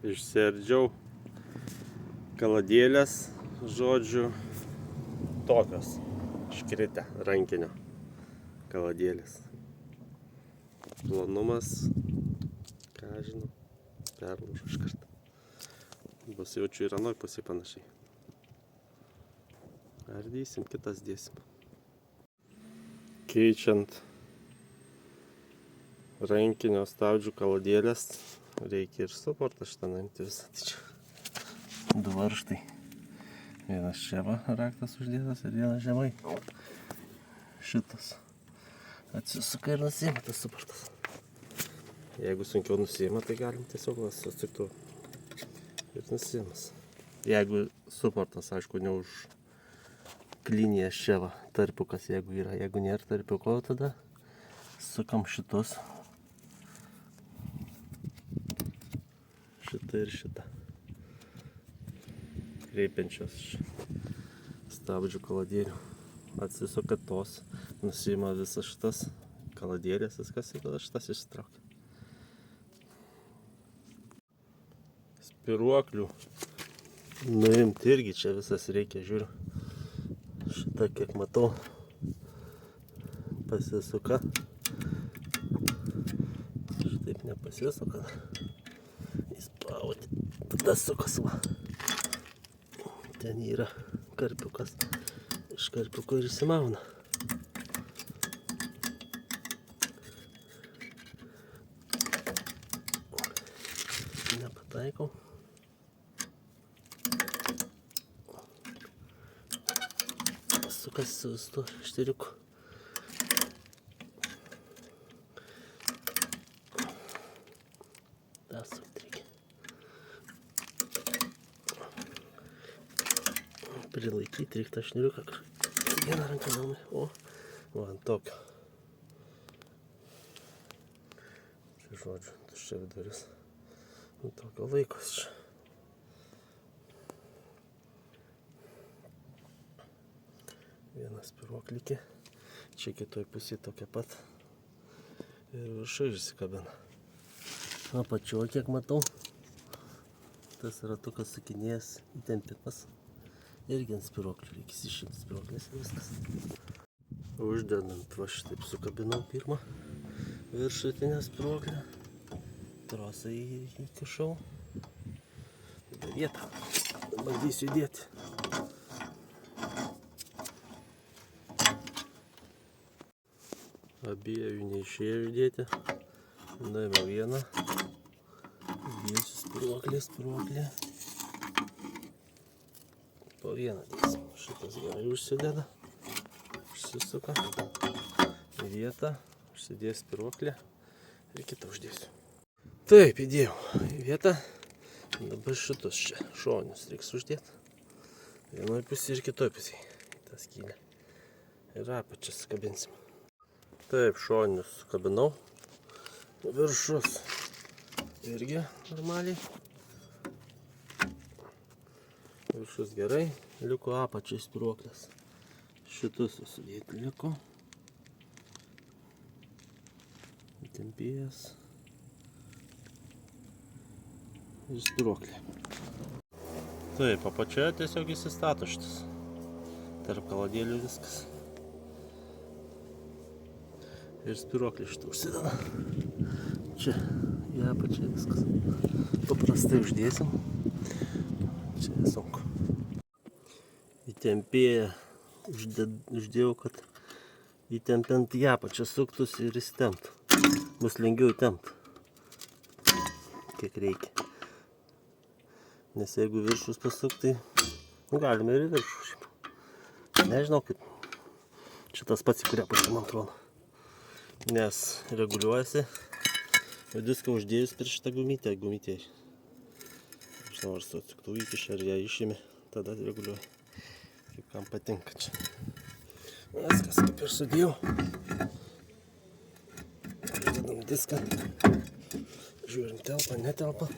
Išsiardžiau kaladėlės, žodžiu, tokios iškritę rankinio kaladėlės. Plonumas, ką žinau, perlūžo iškart. Bus jaučiu ir anoj pusėj panašiai. Ardysim, kitas dėsim. Keičiant rankinio stabdžių kaladėlės reikia ir suportą šitą nuimti visą. Tai čia du varžtai. Vienas čia va raktas uždėtas ir vienas žemai. Šitas atsisuka ir nusiima tas suportas. Jeigu sunkiau nusiima, tai galim tiesiog susukti ir nusiimas. Jeigu suportas, aišku, ne už linijas čia va, tarpiukas jeigu yra. Jeigu nėra tarpiuko, tada sukam šitus. Šitą ir šitą. Kreipiančios stabdžių kaladėlių. Atsisuka tos, nusiima visas šitas kaladėlės, viskas ir tada šitas išsitraukia. Spiruoklių nuimti irgi čia visas reikia, žiūriu. Šitą, kiek matau, pasisuka. Šitaip nepasisuka. Įspauti. Tada sukas va. Ten yra karpiukas. Iš karpiuko ir įsimauna. Nepataikau. Sukas su tuo šteriuku. Dar sukti reikia. Prilaikyti reikia tą šniriuką. Vieną ranką naumai. O, va, ant tokio. Čia žodžiu, tuščia viduris. Ant tokio laikos čia. Vienas spiruoklikė. Čia kitoj pusėje tokia pat. Ir viršai išsikabina. Apačioj, kiek matau, tas ratukas sukinėjęs įtempimas. Irgi ant spiruoklių reikia išimti spiruoklės ir viskas. Uždedant va šitaip sukabinau pirmą viršutinę spiruoklę. Trosą įkišau. Dabar vietą. Bandysiu įdėti. Abiejų neišėjo įdėti. Nuėmiau vieną. Dėsiu spiruoklė. Po vieną dėsim. Šitas gerai užsideda. Užsisuka. Į vietą. Užsidės spiruoklė. Ir kitą uždėsiu. Taip, įdėjau į vietą. Dabar šitus čia šoninius reiks uždėti. Vienoj pusėje ir kitoj pusėje. tą skylę. Ir apačią sukabinsim. Taip, šoninius sukabinau. Viršus irgi normaliai. Viršus gerai. Liko apačiai spyruoklės. Šitus sudėti liko. Įtempėjęs. Ir spyruoklė. Taip, apačioje tiesiog įsistato šitas. Tarp kaladėlių viskas. Ir spyruoklė šitą užsideda. Čia į apačią viskas. Paprastai uždėsim. Čia sunku. Įtempėję uždėjau, kad įtempiant į apačią suktųsi ir įsitemptų. Bus lengviau įtempt. Kiek reikia. Nes jeigu viršus pasukti, galime ir viršus. Nežinau, kaip šitas pats į kurią pusę, man atrodo. Nes reguliuojasi. Ir viską uždėjus per šitą gumytę. Žinau, ar su atsuktuvu įkišė, ar ją išėmė. Tada reguliuoja. Kaip kam patinka čia. Viskas kaip ir sudėjau. Uždedam diską. Žiūrim, telpa, netelpa.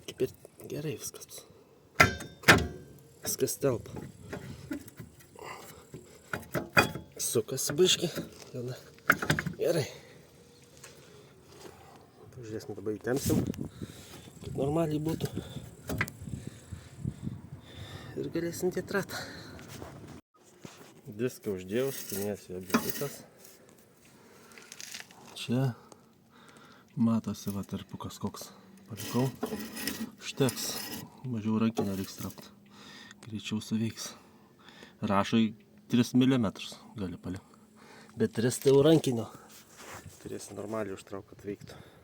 Kaip ir gerai viskas. Viskas telpa. Sukasi biškį. Tada gerai. Pažiūrėsim, dabar įtempsim. kad normaliai būtų. Ir galėsim dėt ratą. Diską uždėjau, spinėsiu abipuses. Čia matosi va tarpukas koks. Palikau. Užteks. Mažiau rankinę reiks traukt. Greičiau suveiks. Rašai 3 mm gali palikti. Bet 3 tai jau rankinio. Turėsi normaliai užtraukt, kad veiktų.